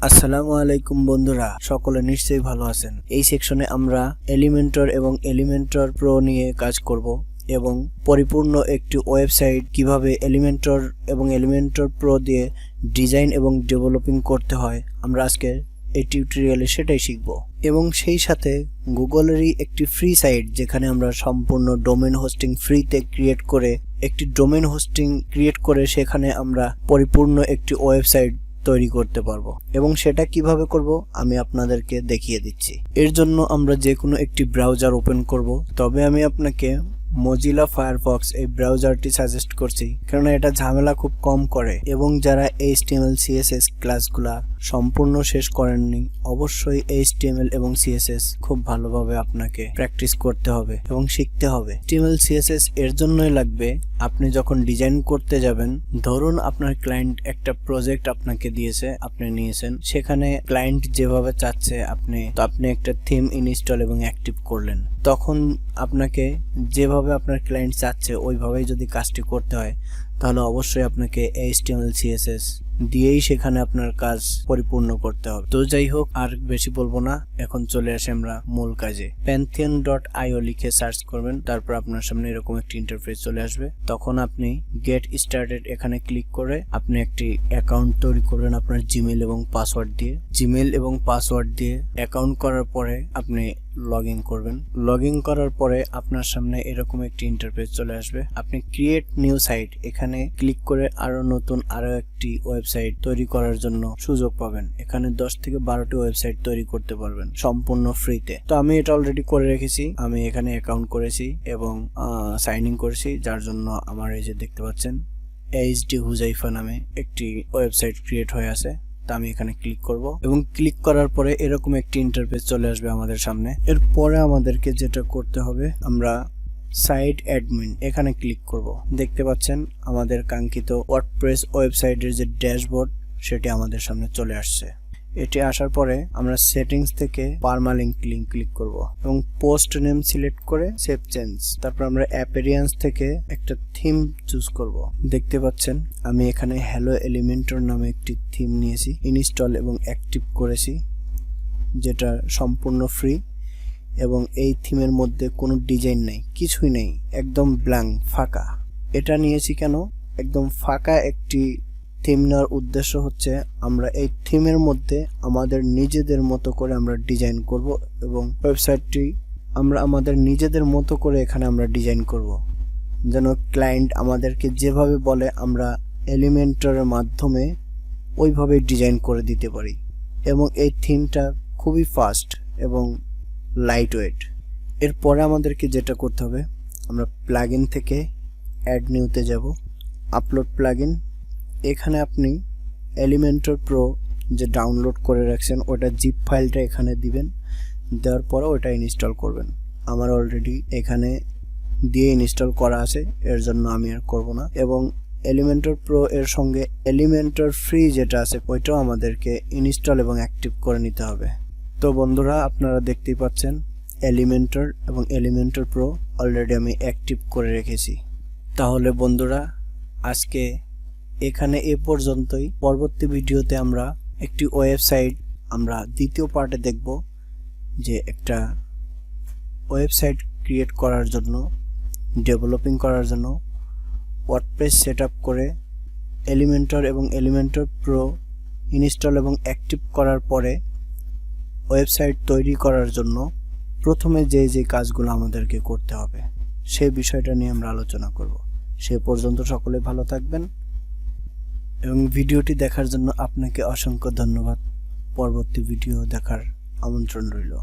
আসসালামু আলাইকুম বন্ধুরা, সকলে নিশ্চয়ই ভালো আছেন। এই সেকশনে আমরা এলিমেন্টর এবং এলিমেন্টর প্রো নিয়ে কাজ করব এবং পরিপূর্ণ একটি ওয়েবসাইট কিভাবে এলিমেন্টর এবং এলিমেন্টর প্রো দিয়ে ডিজাইন এবং ডেভেলপিং করতে হয় আমরা আজকে এই টিউটোরিয়ালে সেটাই শিখব। এবং সেই সাথে গুগলেরই একটি ফ্রি সাইট যেখানে আমরা সম্পূর্ণ ডোমেন হোস্টিং ফ্রিতে ক্রিয়েট করে সেখানে আমরা পরিপূর্ণ একটি ওয়েবসাইট তৈরি করতে পারবো। এবং সেটা কিভাবে করব আমি আপনাদেরকে দেখিয়ে দিচ্ছি। এর জন্য আমরা যে কোনো একটি ব্রাউজার ওপেন করব, তবে আমি আপনাকে মজিলা ফায়ারফক্স এই ব্রাউজারটি সাজেস্ট করছি, কারণ এটা ঝামেলা খুব কম করে এবং যারা HTML CSS ক্লাসগুলা সম্পূর্ণ শেষ করেননি অবশ্যই HTML এবং CSS খুব ভালোভাবে আপনাকে প্র্যাকটিস করতে হবে এবং শিখতে হবে। HTML CSS এর জন্যই লাগবে, আপনি যখন ডিজাইন করতে যাবেন, ধরুন আপনার ক্লায়েন্ট একটা প্রজেক্ট আপনাকে দিয়েছে, আপনি নিয়েছেন, সেখানে ক্লায়েন্ট যেভাবে চাচ্ছে আপনি একটা থিম ইনস্টল এবং অ্যাক্টিভ করলেন, তখন আপনাকে যেভাবে আপনার ক্লায়েন্ট চাচ্ছে ওইভাবেই যদি কাজটি করতে হয় তাহলে অবশ্যই আপনাকে HTML CSS দিয়েই সেখানে আপনার কাজ পরিপূর্ণ করতে হবে। তো যাই হোক, আর বেশি বলবো না, এখন চলে আসে আমরা মূল কাজে। pantheon.io লিখে সার্চ করবেন, তারপর আপনার সামনে এরকম একটি ইন্টারফেস চলে আসবে। তখন আপনি গেট স্টার্টেড এখানে ক্লিক করে আপনি একটি অ্যাকাউন্ট তৈরি করবেন আপনার জিমেল এবং পাসওয়ার্ড দিয়ে অ্যাকাউন্ট করার পরে আপনি লগ ইন করার পরে আপনার সামনে এরকম একটি ইন্টারফেস চলে আসবে। আপনি ক্রিয়েট নিউ সাইট এখানে ক্লিক করে আরো একটি ওয়েবসাইট তৈরি করার জন্য সুযোগ পাবেন। এখানে 10 থেকে 12টি ওয়েবসাইট তৈরি করতে পারবেন সম্পূর্ণ ফ্রিতে। তো আমি এটা অলরেডি করে রেখেছি, আমি এখানে অ্যাকাউন্ট করেছি এবং সাইন ইন করেছি, যার জন্য আমার এই যে দেখতে পাচ্ছেন HD হুজাইফা নামে একটি ওয়েবসাইট ক্রিয়েট হয়ে আছে। আমি এখানে ক্লিক করব এবং ক্লিক করার পরে এরকম একটি ইন্টারফেস চলে আসবে আমাদের সামনে। এরপরে আমাদেরকে যেটা করতে হবে, আমরা সাইট অ্যাডমিন এখানে ক্লিক করব। দেখতে পাচ্ছেন আমাদের কাঙ্ক্ষিত ওয়ার্ডপ্রেস ওয়েবসাইটের যে ড্যাশবোর্ড সেটি আমাদের সামনে চলে আসছে। এটি আসার পরে আমরা সেটিংস থেকে পার্মালিংক ক্লিক করব এবং পোস্ট নেম সিলেক্ট করে সেভ চেঞ্জ। তারপর আমরা অ্যাপিয়ারেন্স থেকে একটা থিম চুজ করব। দেখতে পাচ্ছেন আমি এখানে হ্যালো এলিমেন্টর নামে একটি থিম নিয়েছি, ইনস্টল এবং অ্যাক্টিভ করেছি, যেটা সম্পূর্ণ ফ্রি এবং এই থিমের মধ্যে কোনো ডিজাইন নেই, কিছুই নেই, একদম ব্ল্যাঙ্ক ফাঁকা। এটা নিয়েছি কেন? একদম ফাঁকা একটি থিম নেওয়ার উদ্দেশ্য হচ্ছে আমরা এই থিমের মধ্যে আমাদের নিজেদের মতো করে আমরা ডিজাইন করব এবং ওয়েবসাইটটি আমরা আমাদের নিজেদের মতো করে এখানে আমরা ডিজাইন করব, যেন ক্লায়েন্ট আমাদেরকে যেভাবে বলে আমরা এলিমেন্টরের মাধ্যমে ওইভাবে ডিজাইন করে দিতে পারি। এবং এই থিমটা খুবই ফাস্ট এবং লাইট ওয়েট। এরপরে আমাদেরকে যেটা করতে হবে, আমরা প্লাগইন থেকে অ্যাড নিউতে যাব, আপলোড প্লাগইন। এখানে আপনি এলিমেন্টর প্রো যে ডাউনলোড করে রাখছেন ওটা জিপ ফাইলটা এখানে দিবেন, দেওয়ার পরে ওটা ইনস্টল করবেন। আমার অলরেডি এখানে দিয়ে ইনস্টল করা আছে, এর জন্য আমি আর করব না। এবং এলিমেন্টর প্রো এর সঙ্গে এলিমেন্টর ফ্রি যেটা আছে ওইটাও আমাদেরকে ইনস্টল এবং অ্যাক্টিভ করে নিতে হবে। তো বন্ধুরা, আপনারা দেখতেই পাচ্ছেন এলিমেন্টর এবং এলিমেন্টর প্রো অলরেডি আমি অ্যাক্টিভ করে রেখেছি। তাহলে বন্ধুরা, আজকে এখানে এ পর্যন্তই। পরবর্তী ভিডিওতে আমরা একটি ওয়েবসাইট আমরা দ্বিতীয় পার্টে দেখব, যে একটা ওয়েবসাইট ক্রিয়েট করার জন্য ডেভেলপিং করার জন্য ওয়ার্ডপ্রেস সেটআপ করে এলিমেন্টর এবং এলিমেন্টর প্রো ইনস্টল এবং অ্যাক্টিভ করার পরে ওয়েবসাইট তৈরি করার জন্য প্রথমে যে কাজগুলো আমাদেরকে করতে হবে সেই বিষয়টা নিয়ে আমরা আলোচনা করব। সে পর্যন্ত সকলে ভালো থাকবেন এবং ভিডিওটি দেখার জন্য আপনাকে অসংখ্য ধন্যবাদ। পরবর্তী ভিডিও দেখার আমন্ত্রণ রইল।